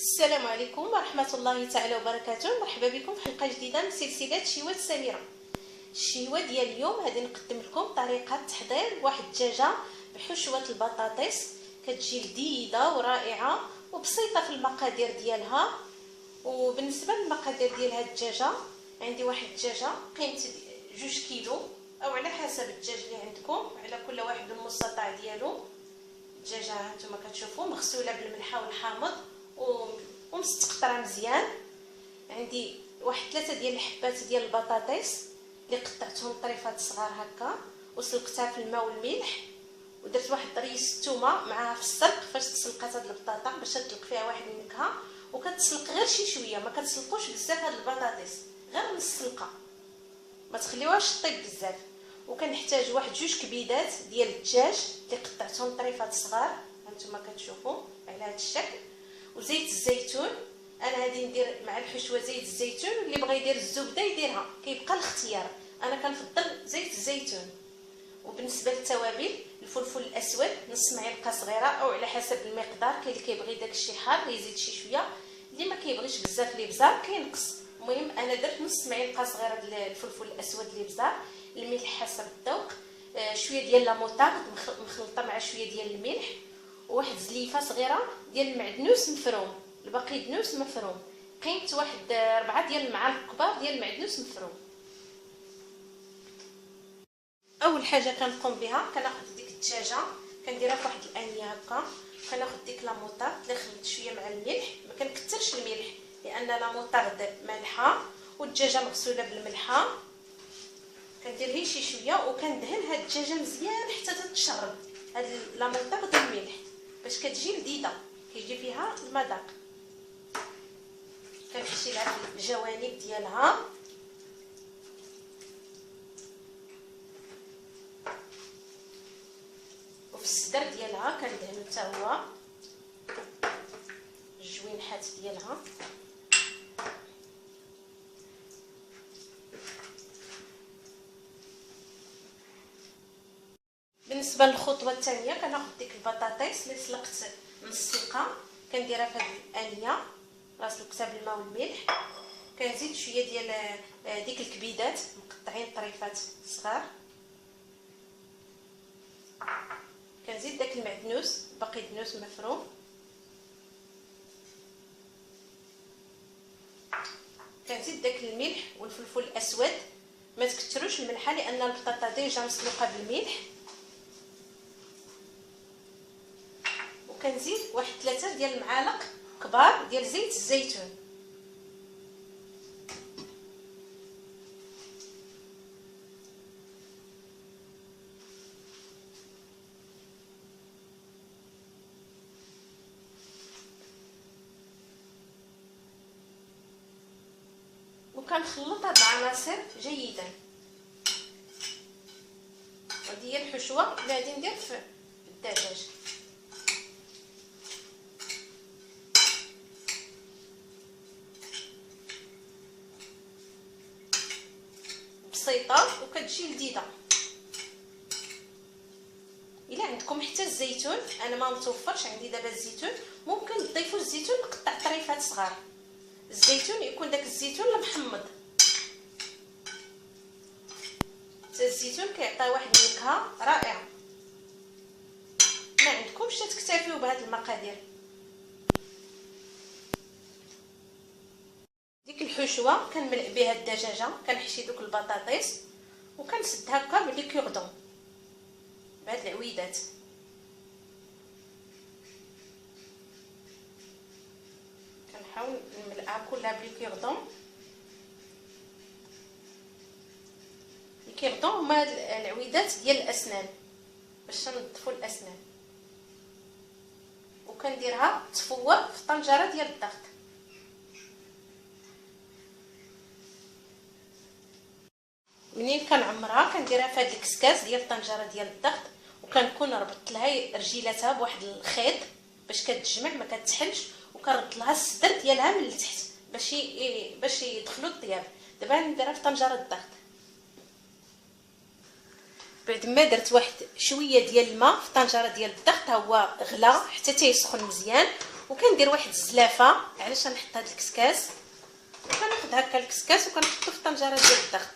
السلام عليكم ورحمة الله تعالى وبركاته. مرحبا بكم في حلقة جديدة من سلسلة شيوات سميرة. الشيوة ديال اليوم غادي نقدم لكم طريقة تحضير واحد الدجاجة بحشوة البطاطس، كتجي لذيذة ورائعة وبسيطة في المقادير ديالها. وبالنسبة للمقادير ديال هاد الدجاجة، عندي واحد الدجاجة قيمة 2 كيلو او على حسب الدجاج اللي عندكم، على كل واحد المستطاع ديالو. الدجاجه هانتوما كتشوفوا مغسوله بالملحه والحامض ومستقطره مزيان. عندي واحد 3 ديال الحبات ديال البطاطس اللي قطعتهم طريفات صغار هكا وسلقتها في الماء والملح، ودرت واحد ريس الثومه معاها في السلق. فاش تسلقات هاد البطاطا باش تطلق فيها واحد النكهه، وكتسلق غير شي شويه، ما كتسلقوش بزاف هاد البطاطس، غير نص سلقه، ما تخليوهاش طيب بزاف. وكنحتاج واحد 2 كبيدات ديال الدجاج اللي قطعتهم طريفات صغار هانتوما كتشوفوا على هذا الشكل، وزيت الزيتون. انا غادي ندير مع الحشوه زيت الزيتون، واللي بغى يدير الزبده يديرها، كيبقى الاختيار. انا كنفضل زيت الزيتون. وبالنسبه للتوابل، الفلفل الاسود نص معلقه صغيره او على حسب المقدار، كاين اللي كيبغي داكشي حار يزيد شي شويه، اللي ما كيبغيش بزاف الابزار كينقص. المهم انا درت نص معلقه صغيره ديال الفلفل الاسود الابزار، الملح حسب الذوق، شويه ديال لاموطارد مخلطه مع شويه ديال الملح، وواحد زليفه صغيره ديال المعدنوس مفروم، الباقي دنوس مفروم، قيمه واحد 4 ديال المعالق كبار ديال المعدنوس مفروم. اول حاجه كنقوم بها، كناخذ ديك الدجاجه كنديرها في واحد الانيه هكا، كناخذ ديك لاموطارد اللي خليت شويه مع الملح، ما كنكثرش الملح لان لاموطارد مالحه والدجاجه مغسوله بالملحه. كندير غير شي شويه وكندهن هاد الدجاجه مزيان حتى تتشرب هاد لاموطارد والملح باش كتجي لذيذه، كيجي فيها المذاق. كنحشي لها الجوانب ديالها، وفي الصدر ديالها كندهنو حتى هو الجوينحات ديالها. بالنسبه للخطوه الثانيه، كناخذ ديك البطاطس اللي سلقت نص سلقه، كنديرها في هذه الانيه راه سلقتها بالماء والملح. كنزيد شويه ديال ديك الكبيدات مقطعين طريفات صغار، كنزيد داك المعدنوس باقي دنوس مفروم، كنزيد داك الملح والفلفل الاسود، ما تكثروش الملحه لان البطاطا ديجا مسلوقه بالملح. وكنزيد واحد 3 ديال المعالق كبار ديال زيت الزيتون. وكنخلط هاد العناصر جيدا. هذه هي الحشوه اللي غادي ندير في الدجاج. بسيطه وكتجي لذيذه. الا عندكم حتى الزيتون، انا ما متوفرش عندي دابا الزيتون، ممكن تضيفوا الزيتون مقطع طريفات صغار. الزيتون يكون داك الزيتون المحمض، الزيتون كيعطي واحد النكهه رائعه. ما عندكمش تكتفيو بهاد المقادير. ديك الحشوه كنملئ بها الدجاجه، كنحشي دوك البطاطس وكنسد هكا بلي كوردون بهاد العويدات. كنحاول نملئها كلها بلي كوردون. الكوردون هما العويدات ديال الاسنان باش نظفوا الاسنان. وكنديرها تفور في طنجره ديال الضغط. منين كنعمرها كنديرها في هذا الكسكاس ديال الطنجره ديال الضغط، وكنكون ربطت لها رجيلاتها بواحد الخيط باش كتجمع ما كتحلش، وكنربط لها الصدر ديالها من التحت باش يدخلوا الطياب. دابا نديرها في طنجره الضغط. بعد ما درت واحد شويه ديال الماء في طنجره ديال الضغط، ها هو غلا حتى تيسخن مزيان، وكندير واحد الزلافه. علاش غنحط هذا الكسكاس؟ كناخذ هكا الكسكاس وكنحطو في الطنجره ديال الضغط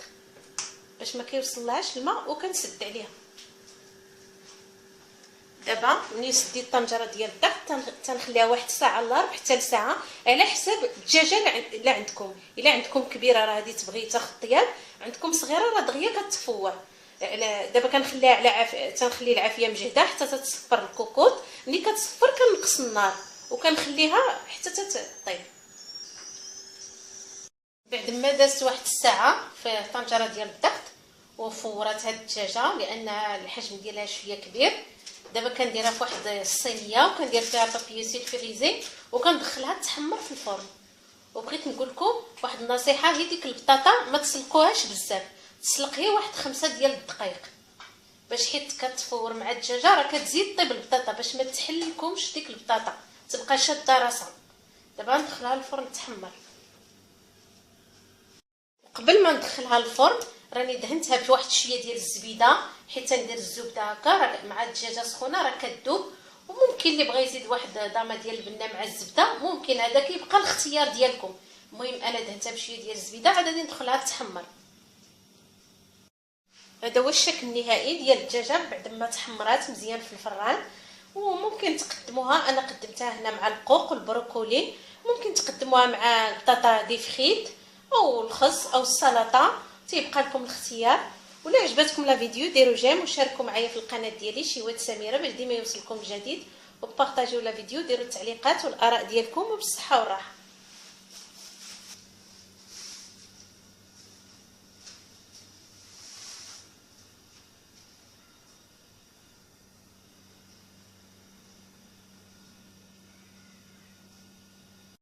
باش ما كيوصلهاش الماء، وكنسد عليها. دابا ملي سديت الطنجره ديال الضغط تنخليها واحد الساعه الا ربع حتى لساعه على حساب الدجاجه اللي عندكم. الا عندكم كبيره راه هذه تبغي تاخذ طياب، عندكم صغيره راه دغيا كتفور. دابا كنخليها على تنخلي العافيه مجهده حتى تتصفر الكوكوط. ملي كتصفر كنقص النار وكنخليها حتى تطيب. بعد ما دازت واحد الساعه في الطنجره ديال الضغط وفورات هاد الدجاجه لان الحجم ديالها شويه كبير، دابا كنديرها في واحد الصينيه وكندير فيها بابيي سيلفريزي وكندخلها تحمر في الفرن. وبغيت نقول لكم واحد النصيحه، هي ديك البطاطا ما تسلقوهاش بزاف، تسلق هي واحد 5 ديال الدقائق باش حيت كتفور مع الدجاجه راه كتزيد طيب البطاطا باش ما تحلكمش ديك البطاطا تبقى شاده راسها. دابا ندخلها للفرن تحمر. قبل ما ندخلها للفرن راني دهنتها بواحد شويه ديال الزبيده حيت ندير الزبده هكا مع الدجاجه سخونه راه كتذوب. وممكن اللي بغى يزيد واحد ضامه ديال البنه مع الزبده ممكن، هذا كيبقى الاختيار ديالكم. المهم انا دهنتها بشويه ديال الزبيده عاد غادي ندخلها تحمر. هذا هو الشكل النهائي ديال الدجاجه بعد ما تحمرات مزيان في الفران. وممكن تقدموها، انا قدمتها هنا مع القوق والبروكولي، ممكن تقدموها مع البطاطا دي فريت او الخس او السلطه، تيبقى لكم الاختيار. ولا عجبتكم لا فيديو ديروا جيم وشاركوا معايا في القناه ديالي شيوات سميره باش ديما يوصلكم الجديد، وبارطاجيو لا فيديو، ديروا التعليقات والاراء ديالكم، وبالصحه والراحه.